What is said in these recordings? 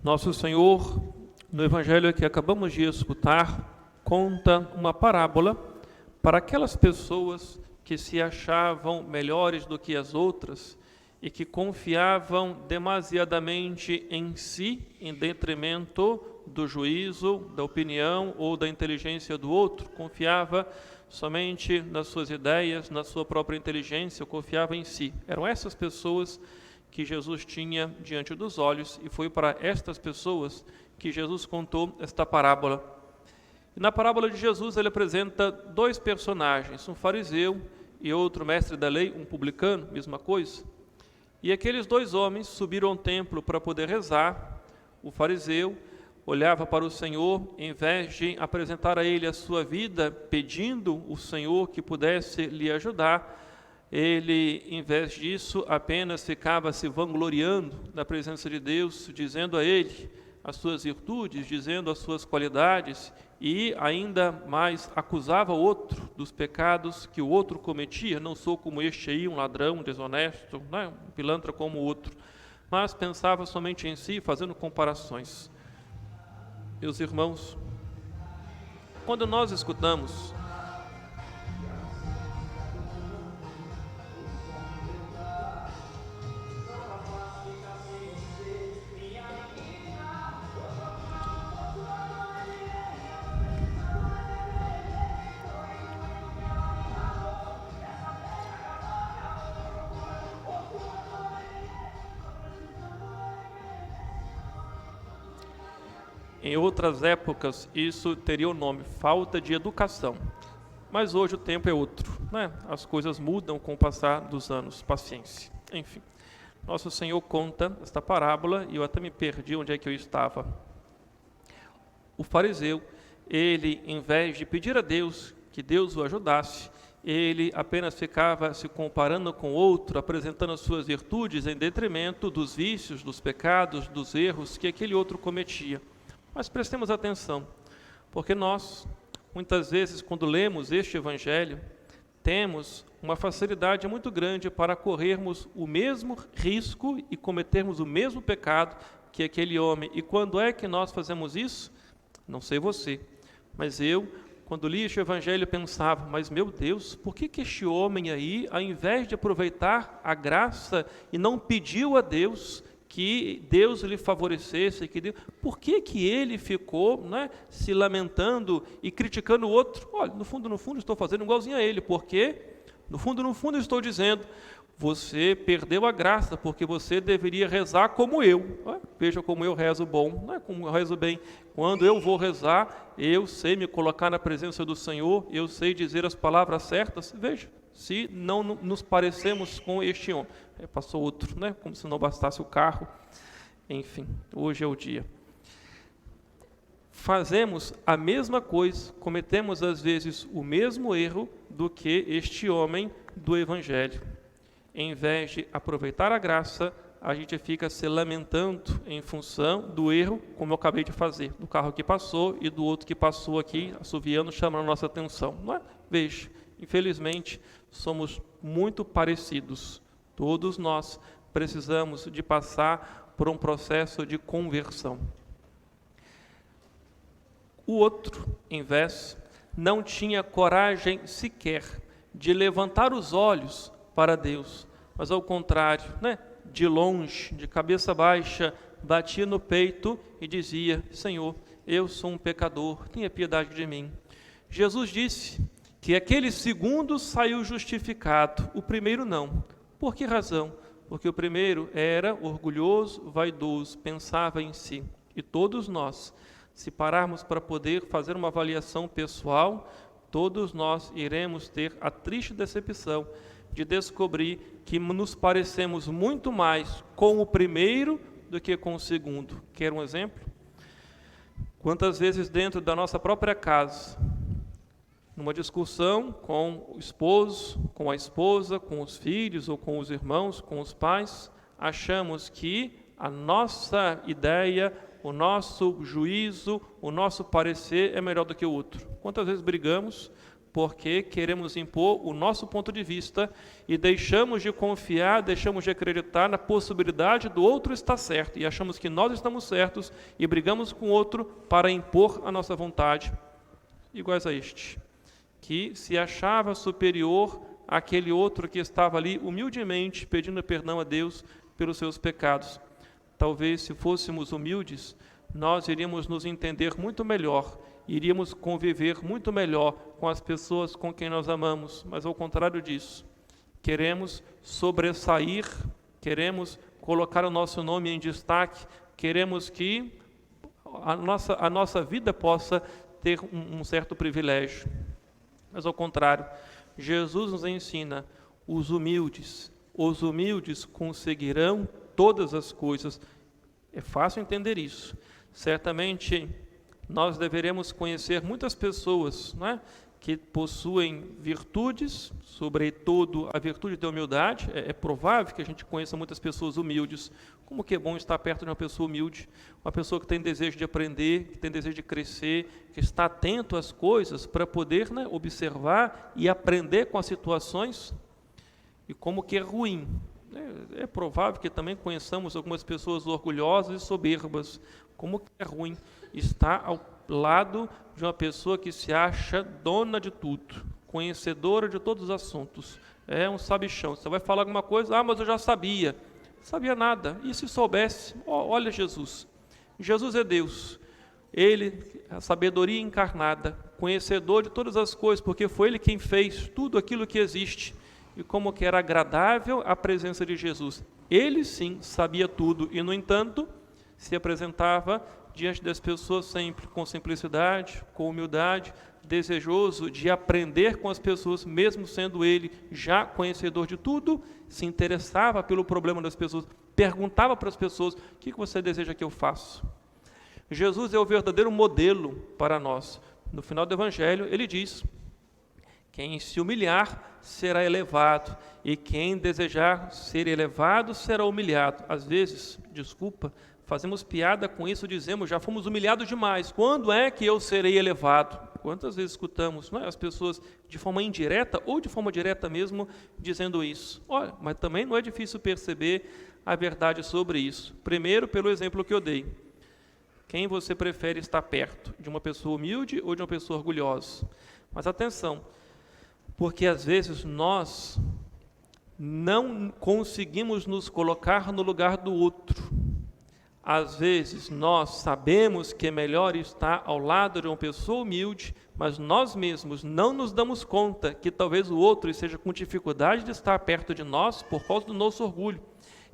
Nosso Senhor, no Evangelho que acabamos de escutar, conta uma parábola para aquelas pessoas que se achavam melhores do que as outras e que confiavam demasiadamente em si, em detrimento do juízo, da opinião ou da inteligência do outro. Confiava somente nas suas ideias, na sua própria inteligência, confiava em si. Eram essas pessoas que Jesus tinha diante dos olhos, e foi para estas pessoas que Jesus contou esta parábola. E na parábola de Jesus ele apresenta dois personagens, um fariseu e outro mestre da lei, um publicano, mesma coisa. E aqueles dois homens subiram ao templo para poder rezar. O fariseu olhava para o Senhor, em vez de apresentar a ele a sua vida, pedindo o Senhor que pudesse lhe ajudar, ele, em vez disso, apenas ficava se vangloriando da presença de Deus, dizendo a ele as suas virtudes, dizendo as suas qualidades, e ainda mais acusava o outro dos pecados que o outro cometia. Não sou como este aí, um ladrão, um desonesto, né? Um pilantra como o outro. Mas pensava somente em si, fazendo comparações. Meus irmãos, quando nós escutamos em outras épocas, isso teria o nome falta de educação. Mas hoje o tempo é outro, né? As coisas mudam com o passar dos anos. Paciência. Enfim, Nosso Senhor conta esta parábola, e eu até me perdi onde é que eu estava. O fariseu, ele, em vez de pedir a Deus que Deus o ajudasse, ele apenas ficava se comparando com o outro, apresentando as suas virtudes em detrimento dos vícios, dos pecados, dos erros que aquele outro cometia. Mas prestemos atenção, porque nós, muitas vezes, quando lemos este Evangelho, temos uma facilidade muito grande para corrermos o mesmo risco e cometermos o mesmo pecado que aquele homem. E quando é que nós fazemos isso? Não sei você, mas eu, quando li este Evangelho, pensava, mas meu Deus, por que este homem aí, ao invés de aproveitar a graça e não pediu a Deus que Deus lhe favorecesse, por que ele ficou, né, se lamentando e criticando o outro? Olha, no fundo, estou fazendo igualzinho a ele, porque no fundo estou dizendo, você perdeu a graça, porque você deveria rezar como eu. Veja como eu rezo bom, não é como eu rezo bem. Quando eu vou rezar, eu sei me colocar na presença do Senhor, eu sei dizer as palavras certas. Veja, se não nos parecemos com este homem. Passou outro, né? Como se não bastasse o carro. Enfim, hoje é o dia. Fazemos a mesma coisa, cometemos às vezes o mesmo erro do que este homem do Evangelho. Em vez de aproveitar a graça, a gente fica se lamentando em função do erro, como eu acabei de fazer, do carro que passou e do outro que passou aqui, assoviando, chamando a nossa atenção. Não é? Veja, infelizmente, somos muito parecidos. Todos nós precisamos de passar por um processo de conversão. O outro, em vez, não tinha coragem sequer de levantar os olhos para Deus, mas ao contrário, né? De longe, de cabeça baixa, batia no peito e dizia, Senhor, eu sou um pecador, tenha piedade de mim. Jesus disse que aquele segundo saiu justificado, o primeiro não. Por que razão? Porque o primeiro era orgulhoso, vaidoso, pensava em si. E todos nós, se pararmos para poder fazer uma avaliação pessoal, todos nós iremos ter a triste decepção de descobrir que nos parecemos muito mais com o primeiro do que com o segundo. Quer um exemplo? Quantas vezes dentro da nossa própria casa, numa discussão com o esposo, com a esposa, com os filhos ou com os irmãos, com os pais, achamos que a nossa ideia, o nosso juízo, o nosso parecer é melhor do que o outro. Quantas vezes brigamos porque queremos impor o nosso ponto de vista e deixamos de confiar, deixamos de acreditar na possibilidade do outro estar certo e achamos que nós estamos certos e brigamos com o outro para impor a nossa vontade, iguais a este, que se achava superior àquele outro que estava ali humildemente pedindo perdão a Deus pelos seus pecados. Talvez, se fôssemos humildes, nós iríamos nos entender muito melhor, iríamos conviver muito melhor com as pessoas com quem nós amamos, mas ao contrário disso, queremos sobressair, queremos colocar o nosso nome em destaque, queremos que a nossa vida possa ter um certo privilégio. Mas ao contrário, Jesus nos ensina, os humildes conseguirão todas as coisas. É fácil entender isso. Certamente, nós deveremos conhecer muitas pessoas, né, que possuem virtudes, sobretudo a virtude da humildade. É provável que a gente conheça muitas pessoas humildes. Como que é bom estar perto de uma pessoa humilde, uma pessoa que tem desejo de aprender, que tem desejo de crescer, que está atento às coisas para poder, né, observar e aprender com as situações. E como que é ruim. É provável que também conheçamos algumas pessoas orgulhosas e soberbas. Como que é ruim estar ao lado de uma pessoa que se acha dona de tudo, conhecedora de todos os assuntos. É um sabichão. Você vai falar alguma coisa, mas eu já sabia. Não sabia nada. E se soubesse? Olha Jesus. Jesus é Deus. Ele, a sabedoria encarnada, conhecedor de todas as coisas, porque foi Ele quem fez tudo aquilo que existe. E como que era agradável a presença de Jesus. Ele sim sabia tudo e, no entanto, se apresentava diante das pessoas sempre com simplicidade, com humildade, desejoso de aprender com as pessoas, mesmo sendo ele já conhecedor de tudo, se interessava pelo problema das pessoas, perguntava para as pessoas, o que você deseja que eu faça? Jesus é o verdadeiro modelo para nós. No final do Evangelho, ele diz, quem se humilhar será elevado, e quem desejar ser elevado será humilhado. Às vezes, fazemos piada com isso, dizemos, já fomos humilhados demais, quando é que eu serei elevado? Quantas vezes escutamos, não é, as pessoas de forma indireta ou de forma direta mesmo dizendo isso? Olha, mas também não é difícil perceber a verdade sobre isso. Primeiro, pelo exemplo que eu dei. Quem você prefere estar perto? De uma pessoa humilde ou de uma pessoa orgulhosa? Mas atenção, porque às vezes nós não conseguimos nos colocar no lugar do outro. Às vezes nós sabemos que é melhor estar ao lado de uma pessoa humilde, mas nós mesmos não nos damos conta que talvez o outro esteja com dificuldade de estar perto de nós por causa do nosso orgulho.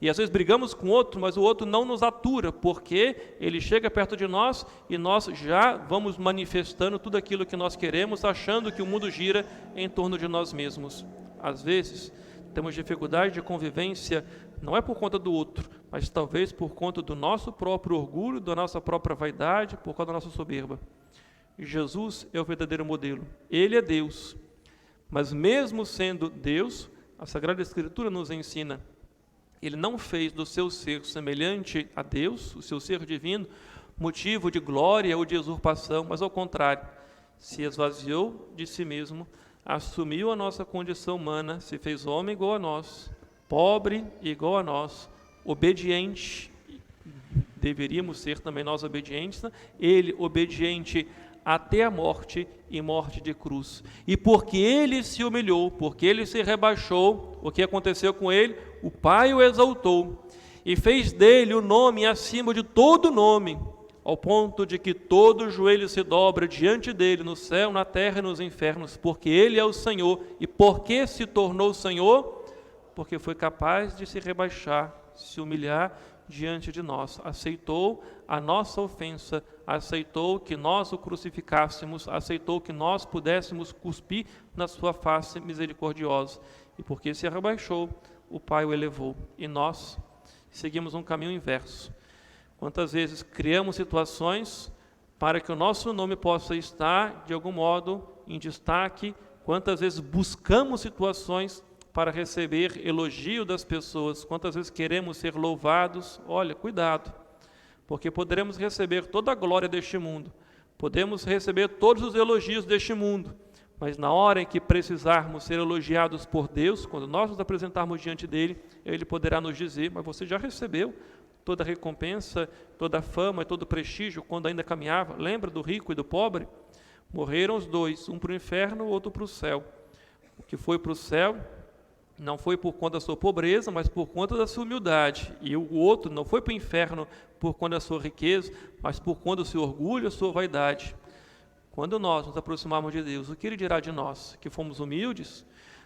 E às vezes brigamos com o outro, mas o outro não nos atura, porque ele chega perto de nós e nós já vamos manifestando tudo aquilo que nós queremos, achando que o mundo gira em torno de nós mesmos. Às vezes temos dificuldade de convivência, não é por conta do outro, mas talvez por conta do nosso próprio orgulho, da nossa própria vaidade, por causa da nossa soberba. Jesus é o verdadeiro modelo. Ele é Deus. Mas mesmo sendo Deus, a Sagrada Escritura nos ensina, Ele não fez do seu ser semelhante a Deus, o seu ser divino, motivo de glória ou de usurpação, mas ao contrário, se esvaziou de si mesmo, assumiu a nossa condição humana, se fez homem igual a nós, pobre igual a nós, obediente, deveríamos ser também nós obedientes, né? Ele obediente até a morte e morte de cruz. E porque ele se humilhou, porque ele se rebaixou, o que aconteceu com ele? O Pai o exaltou e fez dele o nome acima de todo nome, ao ponto de que todo joelho se dobra diante dele, no céu, na terra e nos infernos, porque ele é o Senhor. E por que se tornou Senhor? Porque foi capaz de se rebaixar, se humilhar diante de nós, aceitou a nossa ofensa, aceitou que nós o crucificássemos, aceitou que nós pudéssemos cuspir na sua face misericordiosa. E porque se rebaixou, o Pai o elevou. E nós seguimos um caminho inverso. Quantas vezes criamos situações para que o nosso nome possa estar, de algum modo, em destaque? Quantas vezes buscamos situações para receber elogio das pessoas? Quantas vezes queremos ser louvados? Olha, cuidado, porque poderemos receber toda a glória deste mundo, podemos receber todos os elogios deste mundo, Mas na hora em que precisarmos ser elogiados por Deus, quando nós nos apresentarmos diante dele, ele poderá nos dizer: mas você já recebeu toda a recompensa, toda a fama e todo o prestígio quando ainda caminhava. Lembra do rico e do pobre? Morreram os dois, um para o inferno, o outro para o céu. O que foi para o céu não foi por conta da sua pobreza, mas por conta da sua humildade. E o outro não foi para o inferno por conta da sua riqueza, mas por conta do seu orgulho e da sua vaidade. Quando nós nos aproximarmos de Deus, o que Ele dirá de nós? Que fomos humildes?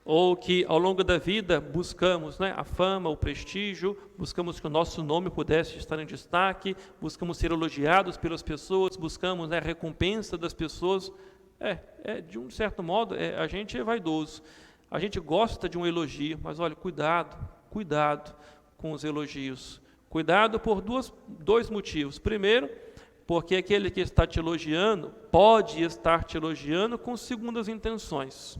Ou que ao longo da vida buscamos, a fama, o prestígio, buscamos que o nosso nome pudesse estar em destaque, buscamos ser elogiados pelas pessoas, buscamos a recompensa das pessoas? De um certo modo, a gente é vaidoso. A gente gosta de um elogio, mas olha, cuidado com os elogios. Cuidado por dois motivos. Primeiro, porque aquele que está te elogiando pode estar te elogiando com segundas intenções.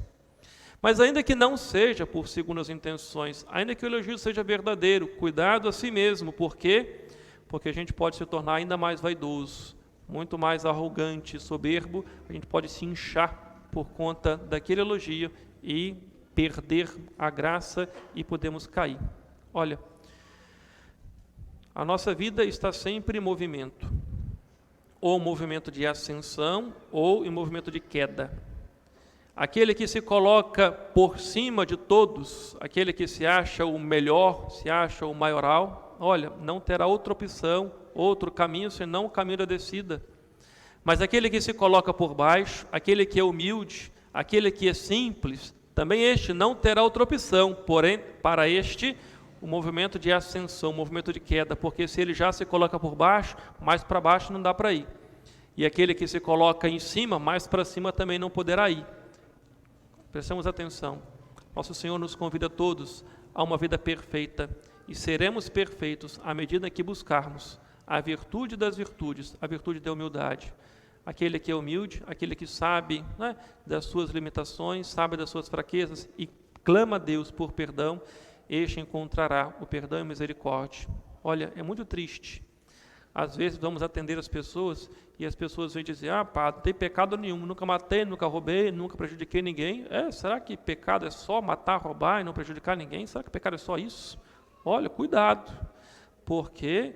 Mas ainda que não seja por segundas intenções, ainda que o elogio seja verdadeiro, cuidado a si mesmo. Por quê? Porque a gente pode se tornar ainda mais vaidoso, muito mais arrogante, soberbo. A gente pode se inchar por conta daquele elogio e perder a graça e podemos cair. Olha, a nossa vida está sempre em movimento. Ou movimento de ascensão, ou em movimento de queda. Aquele que se coloca por cima de todos, aquele que se acha o melhor, se acha o maioral, olha, não terá outra opção, outro caminho, senão o caminho da descida. Mas aquele que se coloca por baixo, aquele que é humilde, aquele que é simples, também este não terá outra opção, porém, para este, o movimento de ascensão, o movimento de queda, porque se ele já se coloca por baixo, mais para baixo não dá para ir. E aquele que se coloca em cima, mais para cima também não poderá ir. Prestamos atenção. Nosso Senhor nos convida a todos a uma vida perfeita, e seremos perfeitos à medida que buscarmos a virtude das virtudes, a virtude da humildade. Aquele que é humilde, aquele que sabe das suas limitações, sabe das suas fraquezas e clama a Deus por perdão, este encontrará o perdão e a misericórdia. Olha, é muito triste. Às vezes vamos atender as pessoas e as pessoas vêm dizer: não tem pecado nenhum, nunca matei, nunca roubei, nunca prejudiquei ninguém. Será que pecado é só matar, roubar e não prejudicar ninguém? Será que pecado é só isso? Olha, cuidado, porque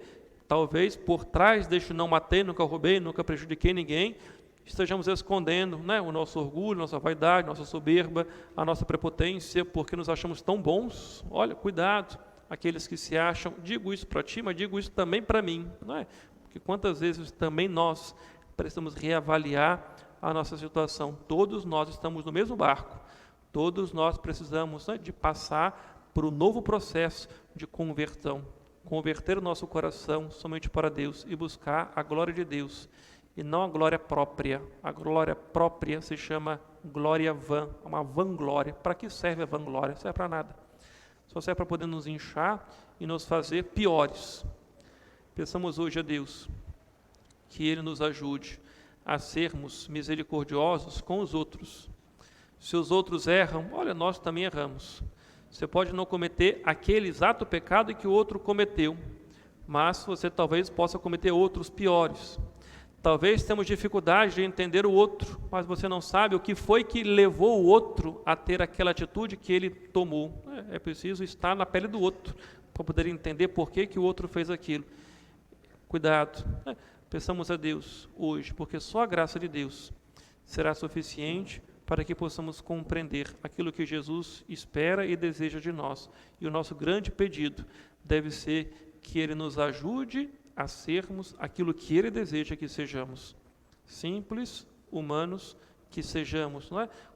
talvez por trás deste não matei, nunca roubei, nunca prejudiquei ninguém, estejamos escondendo o nosso orgulho, nossa vaidade, nossa soberba, a nossa prepotência, porque nos achamos tão bons. Olha, cuidado, aqueles que se acham, digo isso para ti, mas digo isso também para mim, porque quantas vezes também nós precisamos reavaliar a nossa situação. Todos nós estamos no mesmo barco, todos nós precisamos de passar por um novo processo de conversão, converter o nosso coração somente para Deus e buscar a glória de Deus e não a glória própria. A glória própria se chama glória vã, uma vanglória. Para que serve a vanglória? Não serve para nada. Só serve para poder nos inchar e nos fazer piores. Peçamos hoje a Deus que Ele nos ajude a sermos misericordiosos com os outros. Se os outros erram, olha, nós também erramos. Você pode não cometer aquele exato pecado que o outro cometeu, mas você talvez possa cometer outros piores. Talvez temos dificuldade de entender o outro, mas você não sabe o que foi que levou o outro a ter aquela atitude que ele tomou. É preciso estar na pele do outro para poder entender por que o outro fez aquilo. Cuidado. Peçamos a Deus hoje, porque só a graça de Deus será suficiente para que possamos compreender aquilo que Jesus espera e deseja de nós. E o nosso grande pedido deve ser que Ele nos ajude a sermos aquilo que Ele deseja que sejamos. Simples, humanos, que sejamos,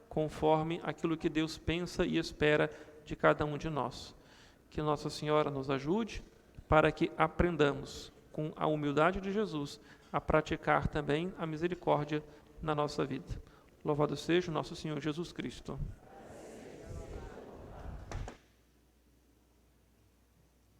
conforme aquilo que Deus pensa e espera de cada um de nós. Que Nossa Senhora nos ajude para que aprendamos, com a humildade de Jesus, a praticar também a misericórdia na nossa vida. Louvado seja o nosso Senhor Jesus Cristo.